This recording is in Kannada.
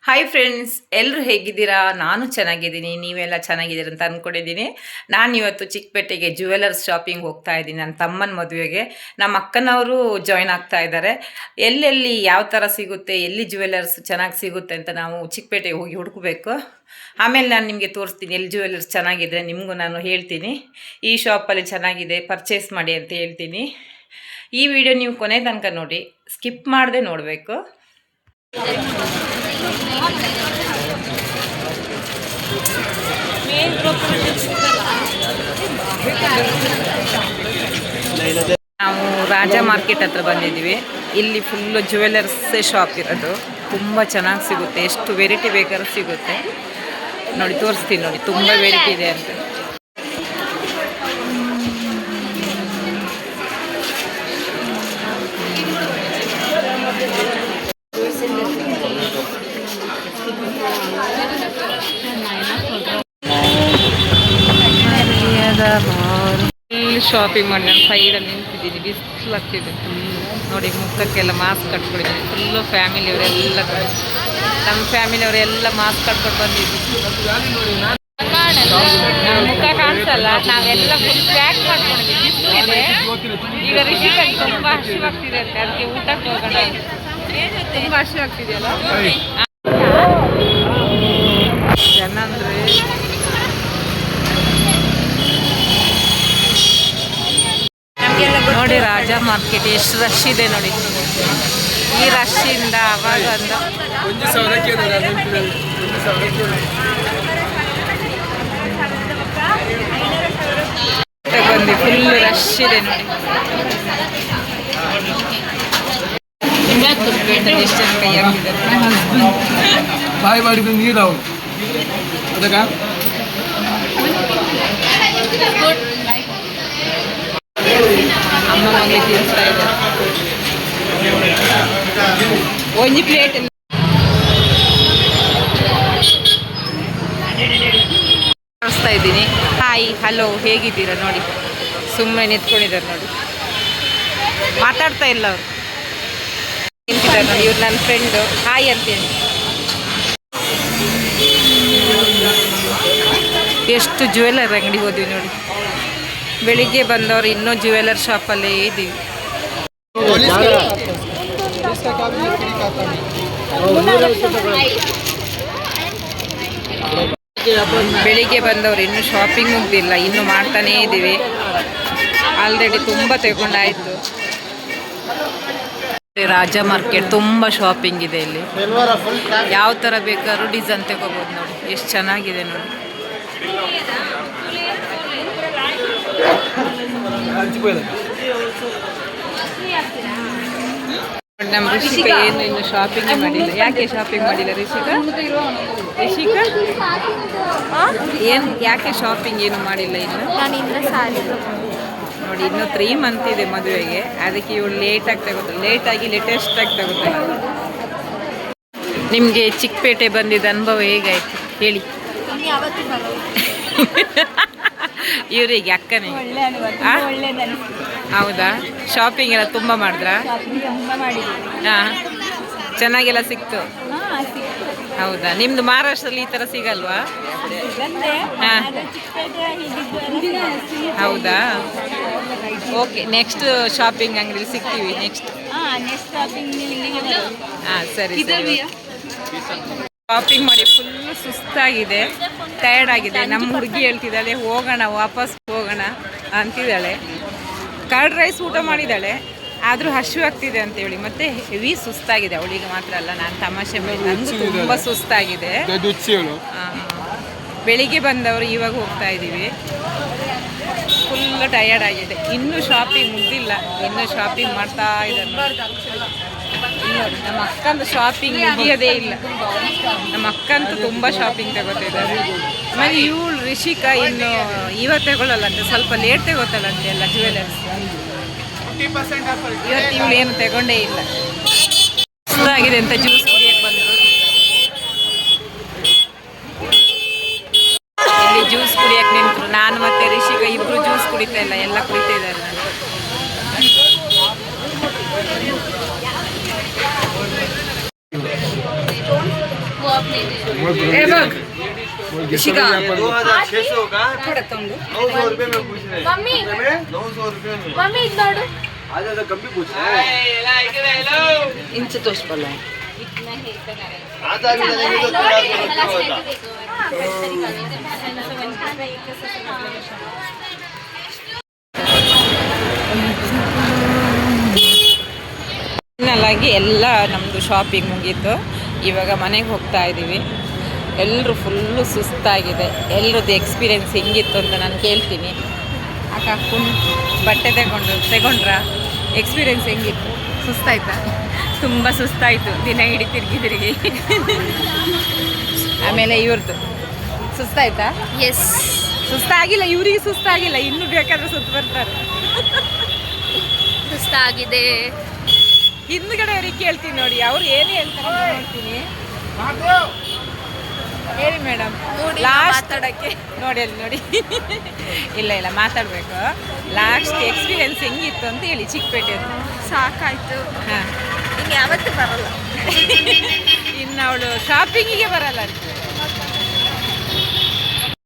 ಹಾಯ್ ಫ್ರೆಂಡ್ಸ್, ಎಲ್ಲರೂ ಹೇಗಿದ್ದೀರಾ? ನಾನು ಚೆನ್ನಾಗಿದ್ದೀನಿ. ನೀವೆಲ್ಲ ಚೆನ್ನಾಗಿದ್ದೀರ ಅಂತ ಅಂದ್ಕೊಂಡಿದ್ದೀನಿ. ನಾನು ಇವತ್ತು ಚಿಕ್ಕಪೇಟೆಗೆ ಜ್ಯುವೆಲರ್ಸ್ ಶಾಪಿಂಗ್ ಹೋಗ್ತಾ ಇದ್ದೀನಿ. ನನ್ನ ತಮ್ಮನ ಮದುವೆಗೆ ನಮ್ಮ ಅಕ್ಕನವರು ಜಾಯ್ನ್ ಆಗ್ತಾ ಇದ್ದಾರೆ. ಎಲ್ಲೆಲ್ಲಿ ಯಾವ ಥರ ಸಿಗುತ್ತೆ, ಎಲ್ಲಿ ಜ್ಯುವೆಲರ್ಸ್ ಚೆನ್ನಾಗಿ ಸಿಗುತ್ತೆ ಅಂತ ನಾವು ಚಿಕ್ಕಪೇಟೆಗೆ ಹೋಗಿ ಹುಡುಕಬೇಕು. ಆಮೇಲೆ ನಾನು ನಿಮಗೆ ತೋರಿಸ್ತೀನಿ ಎಲ್ಲಿ ಜ್ಯುವೆಲರ್ಸ್ ಚೆನ್ನಾಗಿದ್ರೆ ನಿಮಗೂ ನಾನು ಹೇಳ್ತೀನಿ. ಈ ಶಾಪಲ್ಲಿ ಚೆನ್ನಾಗಿದೆ, ಪರ್ಚೇಸ್ ಮಾಡಿ ಅಂತ ಹೇಳ್ತೀನಿ. ಈ ವಿಡಿಯೋ ನೀವು ಕೊನೆ ತನಕ ನೋಡಿ, ಸ್ಕಿಪ್ ಮಾಡದೆ ನೋಡಬೇಕು. ನಾವು ರಾಜ ಮಾರ್ಕೆಟ್ ಹತ್ರ ಬಂದಿದ್ದೀವಿ. ಇಲ್ಲಿ ಫುಲ್ಲು ಜ್ಯುವೆಲರ್ಸ್ ಶಾಪ್ ಇರೋದು. ತುಂಬ ಚೆನ್ನಾಗಿ ಸಿಗುತ್ತೆ, ಎಷ್ಟು ವೆರೈಟಿ ಬೇಕಾದ್ರೂ ಸಿಗುತ್ತೆ. ನೋಡಿ ತೋರಿಸ್ತೀನಿ, ನೋಡಿ ತುಂಬ ವೆರೈಟಿ ಇದೆ ಅಂತ. ಇಲ್ಲಿ ಶಾಪಿಂಗ್ ಮಾಡಿ ನಾನು ಸೈಡಲ್ಲಿ ನಿಂತಿದ್ದೀನಿ. ಬಿಸಿಲು ಆಗ್ತಿದೆ ನೋಡಿ, ಮುಖಕ್ಕೆಲ್ಲ ಮಾಸ್ಕ್ ಕಟ್ಕೊಂಡಿದ್ದೀನಿ. ಫುಲ್ಲು ಫ್ಯಾಮಿಲಿಯವರೆಲ್ಲ, ನಮ್ಮ ಫ್ಯಾಮಿಲಿಯವರೆಲ್ಲ ಮಾಸ್ಕ್ ಕಟ್ಕೊಂಡು ಬಂದಿದ್ದೀವಿ. ಮುಖ ಕಾಣಿಸಲ್ಲ, ನಾವೆಲ್ಲ ಫುಲ್ ಪ್ಯಾಕ್ ಮಾಡ್ಕೊಂಡಿದ್ದೀವಿ. ಈಗ ರಿಷಿಕಲ್ಲಿ ತುಂಬ ಹಸಿವಾಗ್ತಿದೆ ಅಂತ, ಅದಕ್ಕೆ ಊಟಕ್ಕೆ ಹೋಗೋಣ. ತುಂಬ ಹಸಿವಾಗ್ತಿದೆಯಲ್ಲ ಜನ ಅಂದರೆ. ನೋಡಿ ರಾಜ ಮಾರ್ಕೆಟ್ ಎಷ್ಟು ರಶ್ ಇದೆ ನೋಡಿ. ಈ ರಶ್ಶಿಂದ ಅವಾಗ ಬಂದು ಫುಲ್ ರಶ್ ಇದೆ ನೋಡಿ. ಎಷ್ಟು ಜನ ಕೈ ಹಾಕಿದ್ದಾರೆ. ಬಾಯ್ ಮಾಡಿದ ನೀರು ಅದಕ್ಕ ಅಮ್ಮ ಮನೆಗೆ ತಿನ್ನಿಸ್ತಾ ಇದ್ದಾರೆ. ಒಂದು ಪ್ಲೇಟ್ ತೋರಿಸ್ತಾ ಇದ್ದೀನಿ. ಹಾಯ್ ಹಲೋ ಹೇಗಿದ್ದೀರಾ ನೋಡಿ, ಸುಮ್ಮನೆ ನಿಂತ್ಕೊಂಡಿದ್ದಾರೆ ನೋಡಿ, ಮಾತಾಡ್ತಾ ಇಲ್ಲ ಅವರು, ನಿಂತಿದ್ದಾರೆ ನೋಡಿ. ಇವ್ರು ನನ್ನ ಫ್ರೆಂಡು, ಹಾಯ್ ಅಂತೇಳಿ. ಎಷ್ಟು ಜ್ಯುವೆಲರ್ ಅಂಗಡಿ ಹೋದ್ವಿ ನೋಡಿ. ಬೆಳಿಗ್ಗೆ ಬಂದವರು ಇನ್ನೂ ಜ್ಯುವೆಲರ್ ಶಾಪಲ್ಲೇ ಇದ್ದೀವಿ. ಬೆಳಿಗ್ಗೆ ಬಂದವರು ಇನ್ನೂ ಶಾಪಿಂಗ್ ಮುಗ್ದಿಲ್ಲ, ಇನ್ನೂ ಮಾಡ್ತಾನೇ ಇದ್ದೀವಿ. ಆಲ್ರೆಡಿ ತುಂಬ ತಗೊಂಡಾಯಿತು. ರಾಜ ಮಾರ್ಕೆಟ್ ತುಂಬ ಶಾಪಿಂಗ್ ಇದೆ ಇಲ್ಲಿ. ಯಾವ ಥರ ಬೇಕಾದ್ರೂ ಡಿಸೈನ್ ತಗೋಬೋದು ನೋಡಿ, ಎಷ್ಟು ಚೆನ್ನಾಗಿದೆ ನೋಡಿ. ನಮ್ಮ ರಿಷಿಕಾ ಏನು ಇನ್ನು ಶಾಪಿಂಗ್ ಮಾಡಿಲ್ಲ. ಯಾಕೆ ಶಾಪಿಂಗ್ ಮಾಡಿಲ್ಲ ರಿಷಿಕಾ? ಏನು ಯಾಕೆ ಶಾಪಿಂಗ್ ಏನು ಮಾಡಿಲ್ಲ ಇನ್ನು? ನೋಡಿ ಇನ್ನು 3 ಮಂತ್ ಇದೆ ಮದುವೆಗೆ, ಅದಕ್ಕೆ ಇವಳು ಲೇಟಾಗಿ ತಗೋತಾಳೆ. ಲೇಟಾಗಿ ಲೇಟೆಸ್ಟಾಗಿ ತಗೋತಾಳೆ. ನಿಮಗೆ ಚಿಕ್ಕಪೇಟೆ ಬಂದಿದ್ದ ಅನುಭವ ಹೇಗಾಯ್ತು ಹೇಳಿ? ಇವರಿಗೆ ಅಕ್ಕನೇ. ಹೌದಾ? ಶಾಪಿಂಗ್ ಎಲ್ಲ ತುಂಬ ಮಾಡಿದ್ರಾ? ಹಾಂ, ಚೆನ್ನಾಗೆಲ್ಲ ಸಿಕ್ತು. ಹೌದಾ? ನಿಮ್ಮದು ಮಹಾರಾಷ್ಟ್ರದಲ್ಲಿ ಈ ಥರ ಸಿಗಲ್ವಾ? ಹಾಂ, ಹೌದಾ? ಓಕೆ, ನೆಕ್ಸ್ಟ್ ಶಾಪಿಂಗ್ ಅಂಗಡಿಲಿ ಸಿಗ್ತೀವಿ. ನೆಕ್ಸ್ಟ್ ಹಾಂ ಸರಿ ಸರಿ. ಶಾಪಿಂಗ್ ಮಾಡಿ ಫುಲ್ಲು ಸುಸ್ತಾಗಿದೆ, ಟಯರ್ಡ್ ಆಗಿದೆ. ನಮ್ಮ ಹುಡುಗಿ ಹೇಳ್ತಿದ್ದಾಳೆ ಹೋಗೋಣ, ವಾಪಸ್ ಹೋಗೋಣ ಅಂತಿದ್ದಾಳೆ. ಕರ್ಡ್ ರೈಸ್ ಊಟ ಮಾಡಿದ್ದಾಳೆ, ಆದರೂ ಹಸಿವಾಗ್ತಿದೆ ಅಂತೇಳಿ ಮತ್ತೆ ಹೆವಿ ಸುಸ್ತಾಗಿದೆ. ಅವಳಿಗೆ ಮಾತ್ರ ಅಲ್ಲ, ನಾನು ತಮಾಷೆ ಮಾಡಿ ನನಗೂ ತುಂಬ ಸುಸ್ತಾಗಿದೆ. ಬೆಳಿಗ್ಗೆ ಬಂದವರು ಇವಾಗ ಹೋಗ್ತಾ ಇದ್ದೀವಿ. ಫುಲ್ ಟಯರ್ಡ್ ಆಗಿದೆ. ಇನ್ನೂ ಶಾಪಿಂಗ್ ಮುಗಿದಿಲ್ಲ, ಇನ್ನೂ ಶಾಪಿಂಗ್ ಮಾಡ್ತಾ ಇದ್ದಾರೆ. ನಮ್ಮ ಅಕ್ಕಂದು ಶಾಪಿಂಗ್ ಮುಗಿಯೋದೇ ಇಲ್ಲ. ನಮ್ಮ ಅಕ್ಕಂತೂ ತುಂಬ ಶಾಪಿಂಗ್ ತಗೋತಿದ್ದಾರೆ. ಆಮೇಲೆ ಇವಳು ರಿಷಿಕಾ ಇನ್ನು ಇವತ್ತು ತಗೊಳ್ಳಲ್ಲಂತೆ, ಸ್ವಲ್ಪ ಲೇಟ್ ತಗೋತಾಳಂತೆ ಎಲ್ಲ ಜ್ಯುವೆಲರ್ಸ್. ಇವತ್ತು ಇವಳು ಏನು ತಗೊಂಡೇ ಇಲ್ಲ. ಸುಸ್ತಾಗಿದೆ ಅಂತ ಜ್ಯೂಸ್ ಕುಡಿಯಕ್ಕೆ ಬಂದರು. ಇಲ್ಲಿ ಜ್ಯೂಸ್ ಕುಡಿಯಕ್ಕೆ ನಿಂತರು. ನಾನು ಮತ್ತು ರಿಷಿಕಾ ಇಬ್ಬರು ಜ್ಯೂಸ್ ಕುಡಿತಾ ಇಲ್ಲ, ಎಲ್ಲ ಕುಡಿತಾ ಇದ್ದಾರೆ. 600 का थोड़ा 900 रुपए में पूछ रहे हैं मम्मी 900 रुपए में मम्मी इधर आजा तो कम भी पूछ रहे हैं इंच तोषबಲ್ಲ इतना है आता भी नहीं तो ಫೈನಲಾಗಿ ಎಲ್ಲ ನಮ್ಮದು ಶಾಪಿಂಗ್ ಮುಗೀತು. ಇವಾಗ ಮನೆಗೆ ಹೋಗ್ತಾ ಇದ್ದೀವಿ. ಎಲ್ಲರೂ ಫುಲ್ಲು ಸುಸ್ತಾಗಿದೆ. ಎಲ್ಲರದ್ದು ಎಕ್ಸ್ಪೀರಿಯೆನ್ಸ್ ಹೆಂಗಿತ್ತು ಅಂತ ನಾನು ಕೇಳ್ತೀನಿ. ಅಕ್ಕ ಬಟ್ಟೆ ತಗೊಂಡ್ರಾ ಎಕ್ಸ್ಪೀರಿಯೆನ್ಸ್ ಹೆಂಗಿತ್ತು? ಸುಸ್ತಾಯ್ತಾ? ತುಂಬ ಸುಸ್ತಾಯಿತು, ದಿನ ಇಡೀ ತಿರುಗಿ ಆಮೇಲೆ ಇವ್ರದ್ದು ಸುಸ್ತಾಯ್ತಾ? ಎಸ್, ಸುಸ್ತಾಗಿಲ್ಲ, ಇವರಿಗೆ ಸುಸ್ತಾಗಿಲ್ಲ, ಇನ್ನೂ ಬೇಕಾದ್ರೆ ಸುತ್ತ ಬರ್ತಾರೆ. ಸುಸ್ತಾಗಿದೆ. ಹಿಂದ್ಗಡೆ ಅವ್ರಿಗೆ ಕೇಳ್ತೀನಿ ನೋಡಿ, ಅವ್ರು ಏನು ಹೇಳ್ತಾರೆ ನೋಡ್ತೀನಿ. ಹೇಳಿ ಮೇಡಮ್. ಲಾಸ್ಟ್ ಮಾತಾಡೋಕ್ಕೆ ನೋಡಿ ಅಲ್ಲಿ ನೋಡಿ. ಇಲ್ಲ ಮಾತಾಡಬೇಕು. ಲಾಸ್ಟ್ ಎಕ್ಸ್ಪೀರಿಯೆನ್ಸ್ ಹೆಂಗಿತ್ತು ಅಂತ ಹೇಳಿ. ಚಿಕ್ಕಪೇಟೆದು ಸಾಕಾಯಿತು. ಹಾಂ, ಇನ್ನು ಯಾವತ್ತೂ ಬರಲ್ಲ. ಇನ್ನು ಅವಳು ಶಾಪಿಂಗಿಗೆ ಬರಲ್ಲ ಅಂತ.